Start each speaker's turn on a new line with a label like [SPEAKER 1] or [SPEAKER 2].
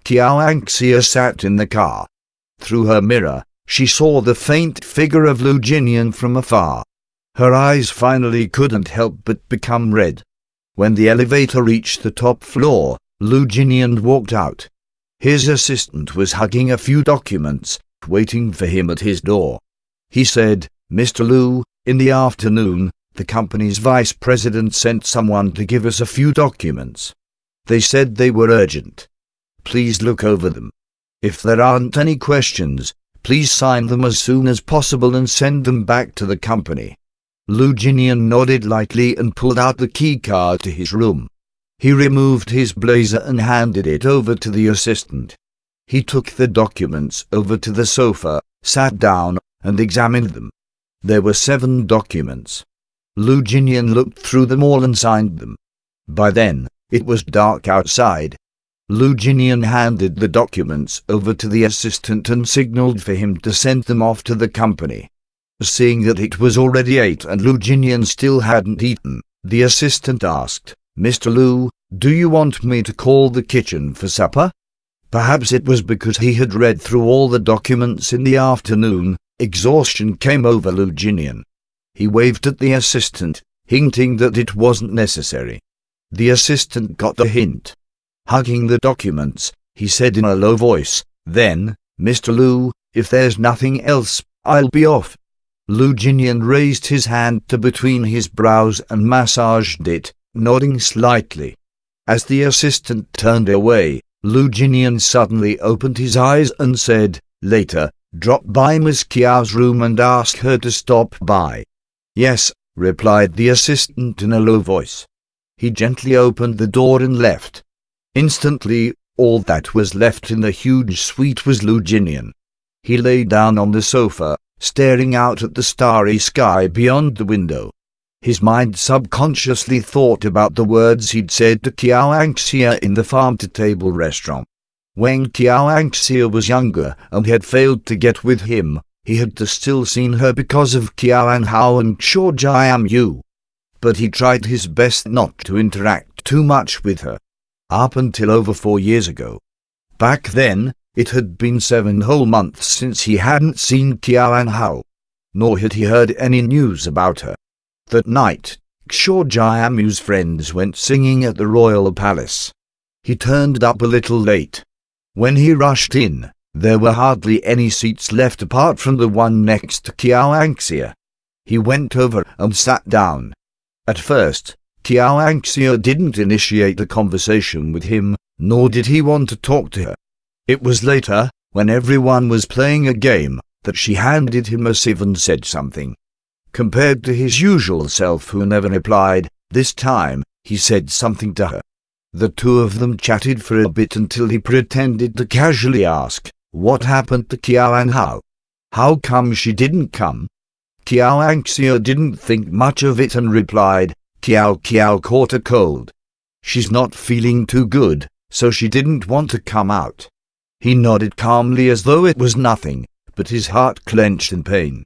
[SPEAKER 1] Kiao Anxia sat in the car. Through her mirror, she saw the faint figure of Lu Jinian from afar. Her eyes finally couldn't help but become red. When the elevator reached the top floor, Lu Jinian walked out. His assistant was hugging a few documents, waiting for him at his door. He said, "Mr. Lu, in the afternoon, the company's vice president sent someone to give us a few documents. They said they were urgent. Please look over them. If there aren't any questions, please sign them as soon as possible and send them back to the company." Lu Jinian nodded lightly and pulled out the key card to his room. He removed his blazer and handed it over to the assistant. He took the documents over to the sofa, sat down, and examined them. There were 7 documents. Lu Jinian looked through them all and signed them. By then, it was dark outside. Lu Jinian handed the documents over to the assistant and signaled for him to send them off to the company. Seeing that it was already 8 and Lu Jinian still hadn't eaten, the assistant asked, "Mr. Lu, do you want me to call the kitchen for supper?" Perhaps it was because he had read through all the documents in the afternoon, exhaustion came over Lu Jinian. He waved at the assistant, hinting that it wasn't necessary. The assistant got the hint. Hugging the documents, he said in a low voice, "Then, Mr. Lu, if there's nothing else, I'll be off." Lu Jinian raised his hand to between his brows and massaged it, nodding slightly. As the assistant turned away, Lu Jinian suddenly opened his eyes and said, "Later, drop by Miss Kiao's room and ask her to stop by." "Yes," replied the assistant in a low voice. He gently opened the door and left. Instantly, all that was left in the huge suite was Lu Jinian. He lay down on the sofa, staring out at the starry sky beyond the window. His mind subconsciously thought about the words he'd said to Kiao Anxia in the farm-to-table restaurant. When Kiao Anxia was younger and had failed to get with him, he had still seen her because of Kiao Anhao and Xiao Jiamu. But he tried his best not to interact too much with her. Up until over 4 years ago. Back then, it had been 7 whole months since he hadn't seen Kiao Anhao. Nor had he heard any news about her. That night, Xiao Jiamu's friends went singing at the royal palace. He turned up a little late. When he rushed in, there were hardly any seats left apart from the one next to Kiao Anxia. He went over and sat down. At first, Kiao Anxia didn't initiate a conversation with him, nor did he want to talk to her. It was later, when everyone was playing a game, that she handed him a sieve and said something. Compared to his usual self who never replied, this time, he said something to her. The two of them chatted for a bit until he pretended to casually ask, "What happened to Kiao Anhao? How come she didn't come?" Kiao Anxia didn't think much of it and replied, Kiao caught a cold. She's not feeling too good, so she didn't want to come out." He nodded calmly as though it was nothing, but his heart clenched in pain.